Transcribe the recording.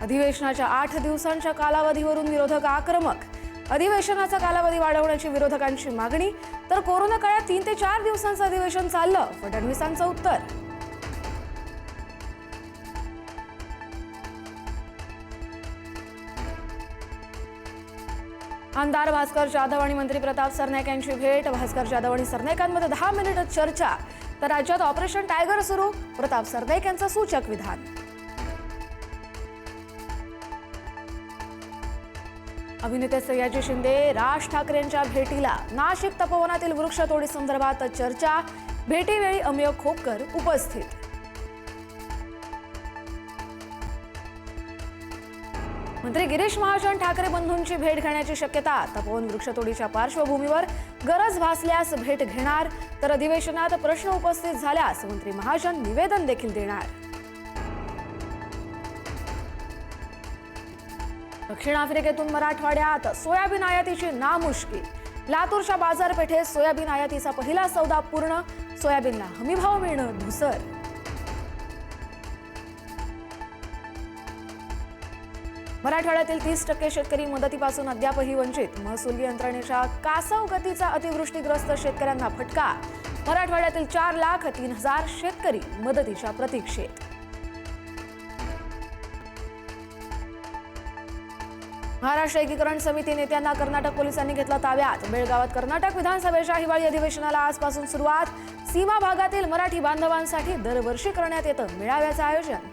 अधिवेशनाच्या 8 दिवसांच्या कालावधीवरून विरोधक आक्रमक। अधिवेशनाचा कालावधी वाढवण्याची विरोधकांची मागणी। तर कोरोना काळात 3 ते 4 दिवसांचं अधिवेशन चाललं, फडणवीसांचं उत्तर। आमदार भास्कर जाधव आणि मंत्री प्रताप सरनाईक यांची भेट। भास्कर जाधव आणि सरनाईकांमध्ये 10 मिनिट चर्चा। तर राज्यात ऑपरेशन टायगर सुरू, प्रताप सरनाईक यांचं सूचक विधान। अभिनेते सयाजी शिंदे राज ठाकरेंच्या भेटीला। नाशिक तपोवनातील वृक्षतोडी संदर्भात चर्चा। भेटीवेळी अमेय खोपकर उपस्थित। मंत्री गिरीश महाजन ठाकरे बंधूंची भेट घेण्याची शक्यता। तपोवन वृक्षतोडीच्या पार्श्वभूमीवर गरज भासल्यास भेट घेणार। तर अधिवेशनात प्रश्न उपस्थित झाल्यास मंत्री महाजन निवेदन देखील देणार। दक्षिण आफ्रिकेतून मराठवाड्यात सोयाबीन आयातीची नामुष्की। लातूरच्या बाजारपेठेत सोयाबीन आयातीचा पहिला सौदा पूर्ण। सोयाबीनला हमीभाव मिळणं धुसर। मराठवाड्यातील 30% शेतकरी मदतीपासून अद्यापही वंचित। महसूल यंत्रणेच्या कासव गतीचा अतिवृष्टीग्रस्त शेतकऱ्यांना फटका। मराठवाड्यातील 4,03,000 शेतकरी मदतीच्या प्रतीक्षेत। महाराष्ट्र एकीकरण समिती नेत्यांना कर्नाटक पोलिसांनी घेतला ताब्यात। बेळगावात कर्नाटक विधानसभेच्या हिवाळी अधिवेशनाला आजपासून सुरुवात। सीमा भागातील मराठी बांधवांसाठी दरवर्षी करण्यात येतं मेळाव्याचं आयोजन।